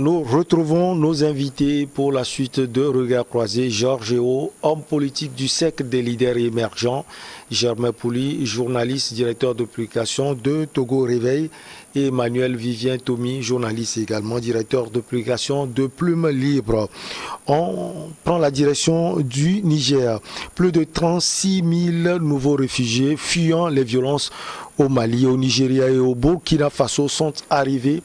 Nous retrouvons nos invités pour la suite de Regard Croisé. Georges Eo, homme politique du cercle des leaders émergents. Germain Pouli, journaliste, directeur de publication de Togo Réveil. Et Emmanuel Vivien Tomi, journaliste également, directeur de publication de Plume Libre. On prend la direction du Niger. Plus de 36 000 nouveaux réfugiés fuyant les violences au Mali, au Nigeria et au Burkina Faso sont arrivés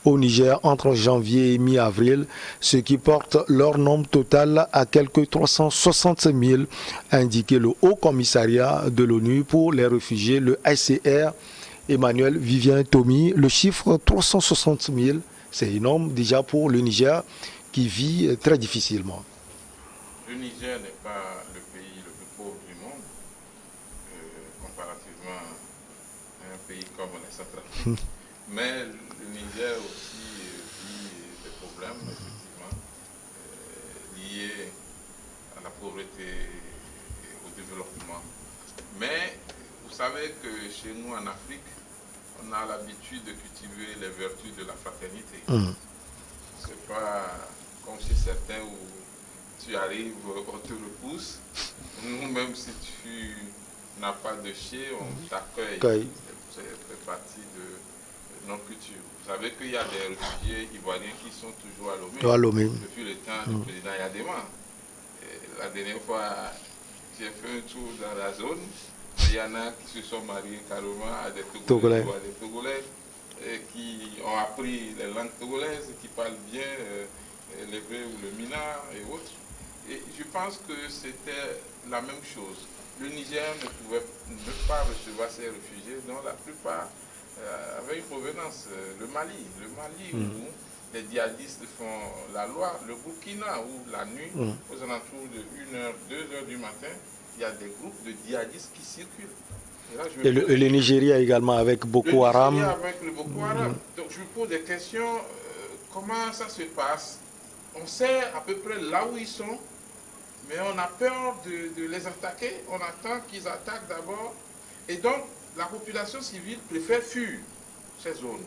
au Niger entre janvier et mi-avril, ce qui porte leur nombre total à quelques 360 000, a indiqué le Haut Commissariat de l'ONU pour les réfugiés, le HCR. Emmanuel Vivien Tomi, le chiffre 360 000, c'est énorme déjà pour le Niger qui vit très difficilement. Le Niger n'est pas le pays le plus pauvre du monde, comparativement à un pays comme la Centrafrique. Mais le Niger aussi vit des problèmes, effectivement, liés à la pauvreté et au développement. Mais vous savez que chez nous en Afrique, on a l'habitude de cultiver les vertus de la fraternité. C'est pas comme chez certains où tu arrives, on te repousse. Nous, même si tu n'as pas de chien, on t'accueille. C'est fait partie de notre culture. Vous savez qu'il y a des réfugiés ivoiriens qui sont toujours à Lomé. Depuis le temps du président Yadema. La dernière fois, j'ai fait un tour dans la zone. Il y en a qui se sont mariés carrément à des Togolais ou à des Togolais qui ont appris les langues togolaises, qui parlent bien l'hébreu ou le mina et autres. Et je pense que c'était la même chose. Le Niger ne pouvait pas recevoir ces réfugiés dont la plupart avaient une provenance. Le Mali où les djihadistes font la loi. Le Burkina où la nuit, aux alentours de 1h, 2h du matin, il y a des groupes de djihadistes qui circulent. Et le Nigeria également avec Boko Haram. Avec le Boko Haram. Donc je me pose des questions, comment ça se passe? On sait à peu près là où ils sont, mais on a peur de les attaquer. On attend qu'ils attaquent d'abord. Et donc la population civile préfère fuir ces zones.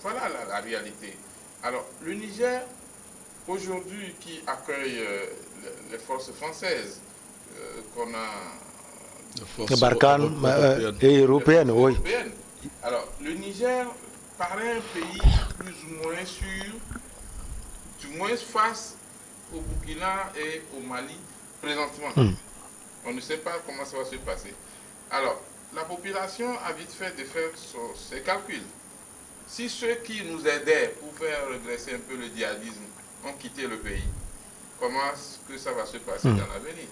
Voilà la réalité. Alors le Niger, aujourd'hui, qui accueille les forces françaises, qu'on a Barkhane et européenne, oui. Alors, le Niger paraît un pays plus ou moins sûr, du moins face au Burkina et au Mali présentement. On ne sait pas comment ça va se passer. Alors, la population a vite fait de faire ses calculs. Si ceux qui nous aidaient pour faire regresser un peu le djihadisme ont quitté le pays, comment est-ce que ça va se passer dans l'avenir?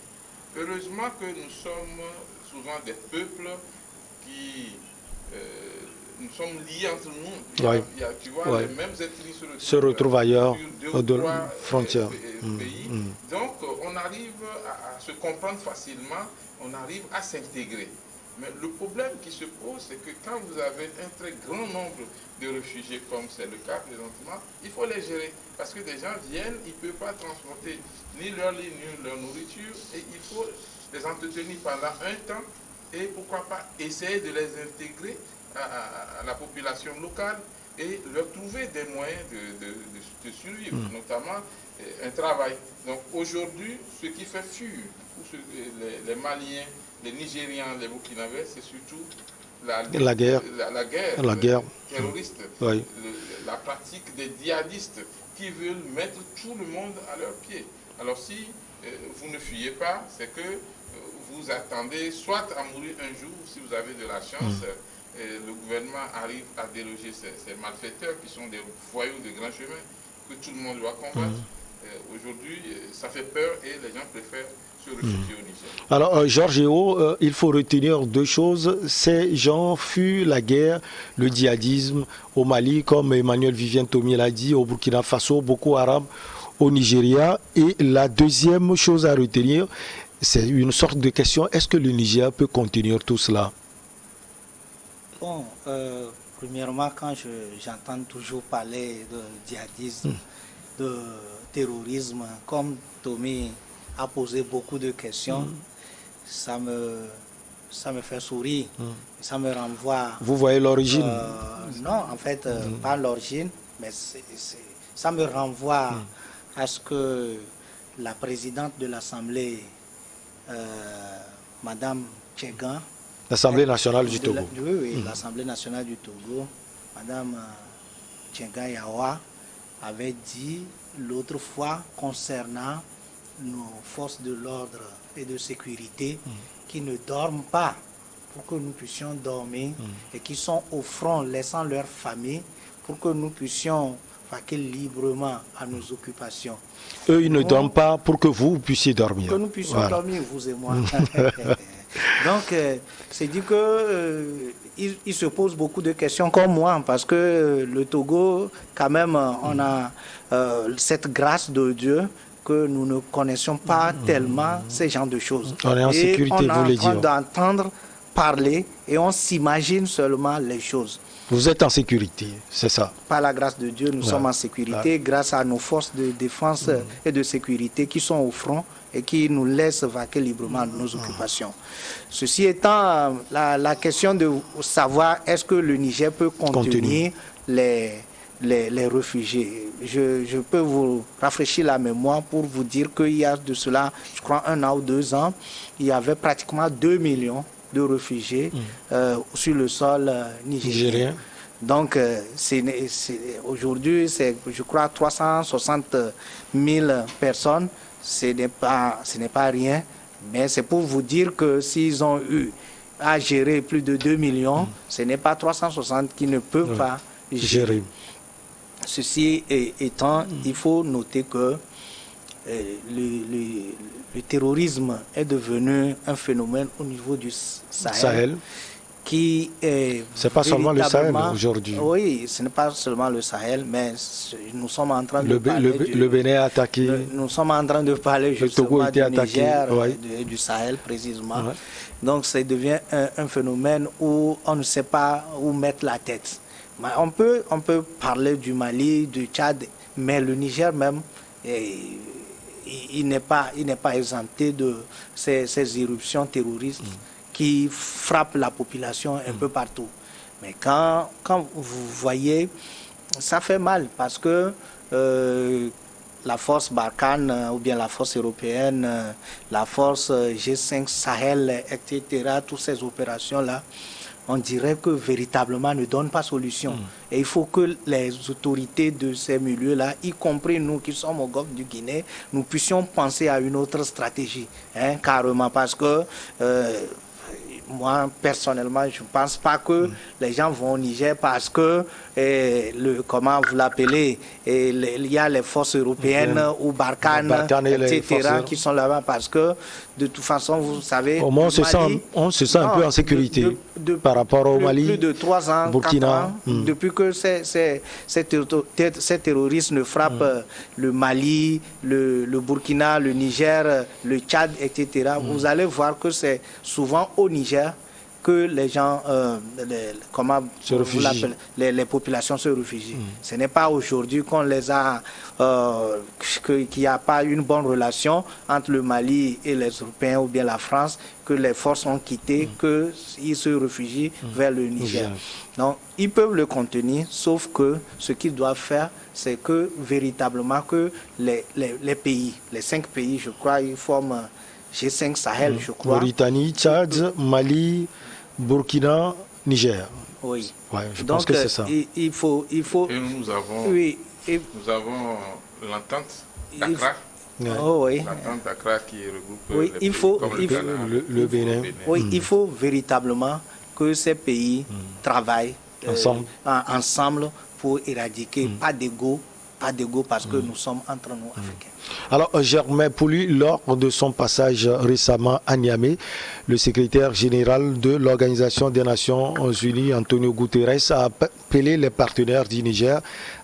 Heureusement que nous sommes souvent des peuples qui nous sommes liés entre nous. Tu vois, les mêmes ethnies se retrouvent ailleurs, de la frontière. Pays. Donc, on arrive à se comprendre facilement, on arrive à s'intégrer. Mais le problème qui se pose, c'est que quand vous avez un très grand nombre de réfugiés, comme c'est le cas présentement, il faut les gérer. Parce que des gens viennent, ils ne peuvent pas transporter ni leur lit, ni leur nourriture, et il faut les entretenir pendant un temps, et pourquoi pas essayer de les intégrer à la population locale et leur trouver des moyens de survivre, notamment un travail. Donc aujourd'hui, ce qui fait fuir les Maliens, les Nigérians, les Burkinabés, c'est surtout la guerre terroriste, la pratique des djihadistes qui veulent mettre tout le monde à leurs pieds. Alors si vous ne fuyez pas, c'est que vous attendez soit à mourir un jour, si vous avez de la chance, le gouvernement arrive à déloger ces malfaiteurs qui sont des voyous de grands chemins que tout le monde doit combattre. Aujourd'hui, ça fait peur et les gens préfèrent se réfugier au Niger. Alors, Georges Eo, il faut retenir deux choses. Ces gens fuient la guerre, le djihadisme au Mali, comme Emmanuel Vivien Tomi l'a dit, au Burkina Faso, Boko Haram au Nigeria. Et la deuxième chose à retenir, c'est une sorte de question, est-ce que le Niger peut contenir tout cela? Bon, premièrement, quand j'entends toujours parler de djihadisme, de terrorisme, comme Tommy a posé beaucoup de questions, ça me fait sourire, ça me renvoie... Vous voyez l'origine? Non, en fait, pas l'origine, mais ça me renvoie à ce que la présidente de l'Assemblée, Madame Tchegan, L'Assemblée nationale du Togo. Oui, l'Assemblée nationale du Togo, Madame Tchegan Yawa, avait dit l'autre fois concernant nos forces de l'ordre et de sécurité qui ne dorment pas pour que nous puissions dormir et qui sont au front laissant leur famille pour que nous puissions vaquer librement à nos occupations. Eux, ils ne dorment pas pour que vous puissiez dormir. Que nous puissions Voilà. dormir, vous et moi. Donc, c'est dit que il se pose beaucoup de questions comme moi, parce que le Togo, quand même, on a cette grâce de Dieu que nous ne connaissions pas tellement ces genres de choses. On est en sécurité, on est vous voulez en train dire. d'entendre parler et on s'imagine seulement les choses. Vous êtes en sécurité, c'est ça. Par la grâce de Dieu, nous Ouais. sommes en sécurité grâce à nos forces de défense et de sécurité qui sont au front et qui nous laissent vaquer librement à nos occupations. Ceci étant, la question de savoir est-ce que le Niger peut contenir les réfugiés. Je peux vous rafraîchir la mémoire pour vous dire qu'il y a de cela, je crois, 1 an ou 2 ans, il y avait pratiquement 2 millions de réfugiés sur le sol nigérien. Nigérien. Donc, aujourd'hui, c'est, je crois, 360 000 personnes. Ce n'est pas rien, mais c'est pour vous dire que s'ils ont eu à gérer plus de 2 millions, ce n'est pas 360 qui ne peuvent pas gérer. Ceci étant, il faut noter que le terrorisme est devenu un phénomène au niveau du Sahel. Qui est c'est pas seulement le Sahel véritablement- aujourd'hui. Oui, ce n'est pas seulement le Sahel, mais nous sommes en train de Le parler le Bénin est attaqué. nous sommes en train de parler Togo justement était du attaqué, Niger, ouais. du Sahel précisément. Ouais. Donc ça devient un phénomène où on ne sait pas où mettre la tête. Mais on peut parler du Mali, du Tchad, mais le Niger même, il n'est pas exempté de ces éruptions terroristes qui frappent la population un peu partout. Mais quand vous voyez, ça fait mal parce que la force Barkhane ou bien la force européenne, la force G5 Sahel, etc., toutes ces opérations-là, on dirait que véritablement ne donnent pas solution. Et il faut que les autorités de ces milieux-là, y compris nous qui sommes au golfe du Guinée, nous puissions penser à une autre stratégie, hein, carrément, parce que moi, personnellement, je ne pense pas que les gens vont au Niger parce que, comment vous l'appelez, il y a les forces européennes ou Barkhane, Et les etc., forces- qui sont là-bas parce que, de toute façon, vous savez... Au moins, le on se sent un Non, peu en sécurité par rapport au Mali, Plus de 3 ans, Burkina. 4 ans, depuis que ces terroristes ne frappent le Mali, le Burkina, le Niger, le Tchad, etc., vous allez voir que c'est souvent au Niger que les gens, Se vous réfugient. l'appelez, les populations se réfugient. Ce n'est pas aujourd'hui qu'on les a, qu'il n'y a pas une bonne relation entre le Mali et les Européens ou bien la France, que les forces ont quitté, qu'ils se réfugient vers le Niger. Donc, ils peuvent le contenir, sauf que ce qu'ils doivent faire, c'est que véritablement que les pays, les 5 pays, je crois, ils forment G5 Sahel, je crois. Mauritanie, Tchad, Mali, Burkina, Niger. Oui. Ouais, je Donc, pense que c'est ça. il faut... Et nous avons, Oui. nous avons l'entente d'Accra, Oh, oui. l'entente d'Accra qui regroupe Oui, les il pays faut- comme il faut- Ghana, le Bénin. Oui, il faut véritablement que ces pays travaillent ensemble pour éradiquer. Pas d'ego parce que nous sommes entre nous Africains. Alors, Germain Pouli, lors de son passage récemment à Niamey, le secrétaire général de l'Organisation des Nations Unies, Antonio Guterres, a appelé les partenaires du Niger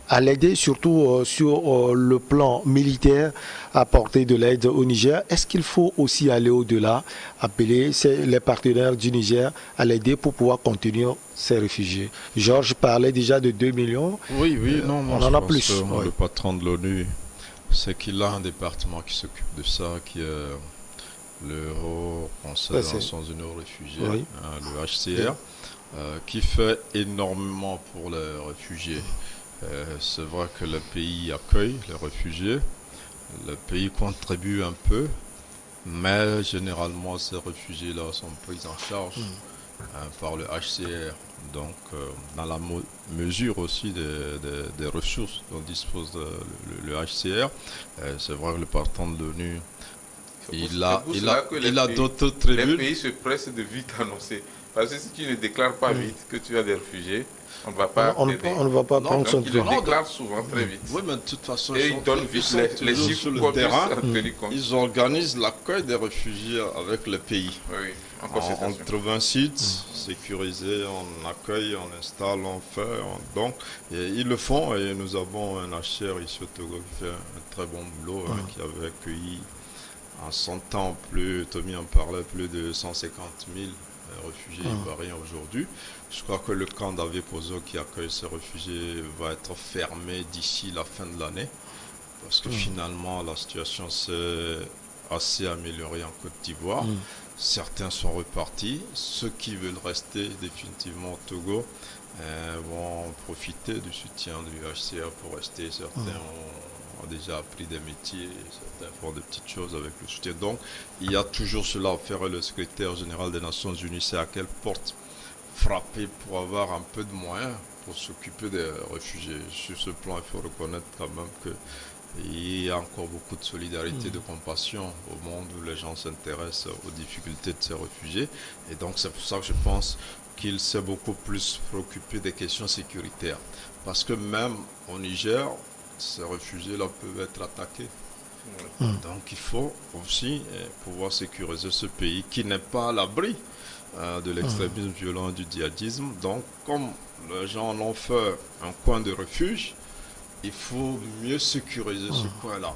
à l'aider, surtout sur le plan militaire, à apporter de l'aide au Niger. Est-ce qu'il faut aussi aller au-delà, appeler les partenaires du Niger à l'aider pour pouvoir contenir ces réfugiés? Georges parlait déjà de 2 millions. Oui, non, moi on je en a pense plus, que oui. le patron de l'ONU, c'est qu'il a un département qui s'occupe de ça, qui est le Haut Conseil Ouais, des c'est- Nations Unies aux réfugiés, Oui. le HCR, qui fait énormément pour les réfugiés. C'est vrai que le pays accueille les réfugiés, le pays contribue un peu, mais généralement ces réfugiés-là sont pris en charge par le HCR. Donc, dans la mesure aussi des ressources dont dispose le HCR, c'est vrai que le partant de l'ONU, il a d'autres tribunes. Les pays se pressent de vite annoncer. Parce que si tu ne déclares pas vite que tu as des réfugiés, on ne va pas On t'aider. ne va pas prendre son Donc, ils le temps. déclarent souvent très vite. Oui, mais de toute façon, Et ils donnent vite les chiffres sur le qu'on puisse terrain. en tenir compte. Ils organisent l'accueil des réfugiés avec le pays. Oui, en On concertation. trouve un site sécurisé, on accueille, on installe, on fait. Et ils le font. Et nous avons un HCR ici au Togo qui fait un très bon boulot, qui avait accueilli en 100 ans Tommy en parlait, plus de 150 000 réfugiés ivoiriens aujourd'hui. Je crois que le camp d'Avepozo qui accueille ces réfugiés va être fermé d'ici la fin de l'année. Parce que finalement, la situation s'est assez améliorée en Côte d'Ivoire. Certains sont repartis. Ceux qui veulent rester définitivement au Togo vont profiter du soutien du HCR pour rester. Certains ont déjà appris des métiers, certains font des petites choses avec le soutien. Donc, il y a toujours cela à faire. Le secrétaire général des Nations Unies sait à quelle porte frapper pour avoir un peu de moyens pour s'occuper des réfugiés. Sur ce plan, il faut reconnaître quand même qu'il y a encore beaucoup de solidarité, de compassion au monde où les gens s'intéressent aux difficultés de ces réfugiés. Et donc, c'est pour ça que je pense qu'il s'est beaucoup plus préoccupé des questions sécuritaires. Parce que même au Niger, ces réfugiés-là peuvent être attaqués. Donc, il faut aussi pouvoir sécuriser ce pays qui n'est pas à l'abri de l'extrémisme violent, du djihadisme. Donc, comme les gens en ont fait un coin de refuge, il faut mieux sécuriser ce coin-là.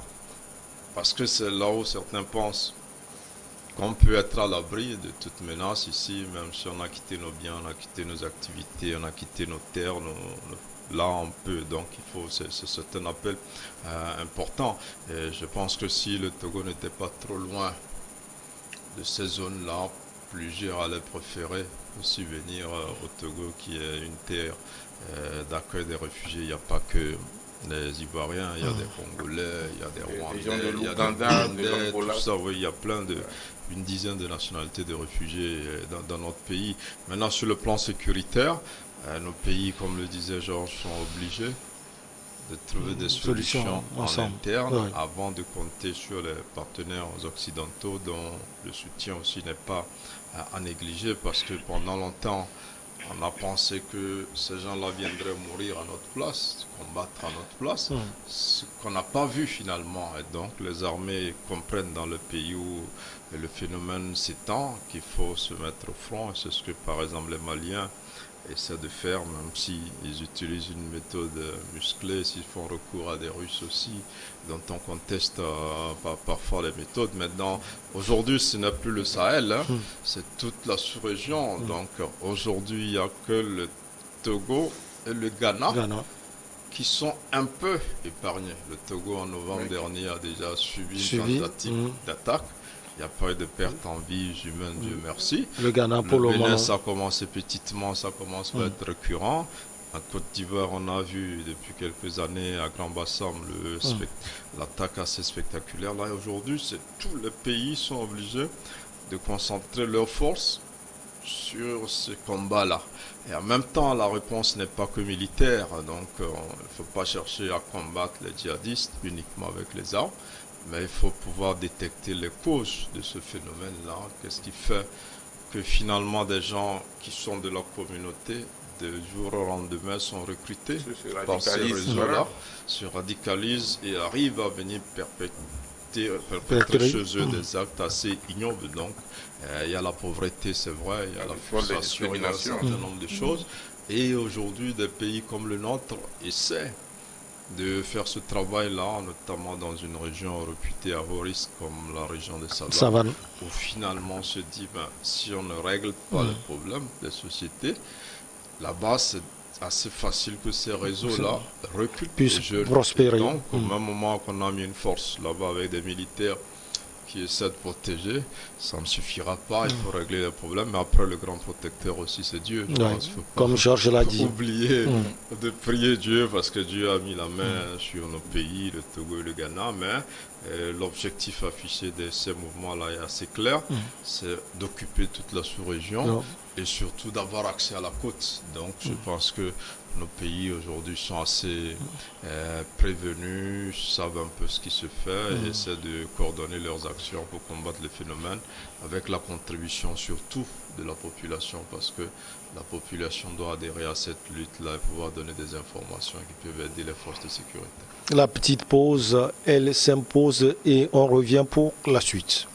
Parce que c'est là où certains pensent qu'on peut être à l'abri de toute menace ici, même si on a quitté nos biens, on a quitté nos activités, on a quitté nos terres, là on peut. Donc il faut, c'est un appel important. Et je pense que si le Togo n'était pas trop loin de ces zones-là, plusieurs allaient préférer aussi venir au Togo, qui est une terre d'accueil des réfugiés. Il n'y a pas que les Ivoiriens, il y a des Congolais, il y a des Rwandais, il y a des Burundais, tout ça, oui, il y a une dizaine de nationalités de réfugiés dans notre pays. Maintenant, sur le plan sécuritaire, nos pays, comme le disait Georges, sont obligés de trouver des solutions en interne avant de compter sur les partenaires occidentaux dont le soutien aussi n'est pas à négliger, parce que pendant longtemps, on a pensé que ces gens-là viendraient mourir à notre place, combattre à notre place, ce qu'on n'a pas vu finalement. Et donc les armées comprennent dans le pays où le phénomène s'étend qu'il faut se mettre au front. Et c'est ce que par exemple les Maliens essaient de faire, même s'ils utilisent une méthode musclée, s'ils font recours à des Russes aussi, dont on conteste parfois les méthodes. Maintenant, aujourd'hui, ce n'est plus le Sahel, c'est toute la sous-région. Donc aujourd'hui, il n'y a que le Togo et le Ghana qui sont un peu épargnés. Le Togo, en novembre dernier, a déjà subi une tentative d'attaque. Il n'y a pas eu de perte en vie humaine, Dieu merci. Le Ghana, pour le moment, ça a commencé petitement, ça commence à être récurrent. En Côte d'Ivoire, on a vu depuis quelques années à Grand Bassam l'attaque assez spectaculaire. Là, aujourd'hui, tous les pays sont obligés de concentrer leurs forces sur ce combat-là. Et en même temps, la réponse n'est pas que militaire. Donc, il ne faut pas chercher à combattre les djihadistes uniquement avec les armes. Mais il faut pouvoir détecter les causes de ce phénomène-là. Qu'est-ce qui fait que finalement des gens qui sont de la communauté, de jour au lendemain, sont recrutés par ces réseaux-là, se radicalisent et arrivent à venir perpétrer chez eux des actes assez ignobles. Donc, il y a la pauvreté, c'est vrai, il y a la frustration, il y a un certain nombre de choses. Et aujourd'hui, des pays comme le nôtre essaient de faire ce travail-là, notamment dans une région réputée à haut risque comme la région des Savanes, où finalement on se dit, si on ne règle pas les problèmes des sociétés, là-bas c'est assez facile que ces réseaux-là reculent puissent prospérer. Donc, au même moment qu'on a mis une force là-bas avec des militaires qui essaie de protéger, ça ne suffira pas, il faut régler les problèmes, mais après le grand protecteur aussi c'est Dieu. Je pense, faut pas comme Georges l'a dit. Oublier de prier Dieu parce que Dieu a mis la main sur nos pays, le Togo et le Ghana, mais l'objectif affiché de ces mouvements-là est assez clair, c'est d'occuper toute la sous-région et surtout d'avoir accès à la côte. Donc je pense que nos pays aujourd'hui sont assez prévenus, savent un peu ce qui se fait et essaient de coordonner leurs actions pour combattre les phénomènes avec la contribution surtout de la population parce que la population doit adhérer à cette lutte-là et pouvoir donner des informations qui peuvent aider les forces de sécurité. La petite pause, elle s'impose et on revient pour la suite.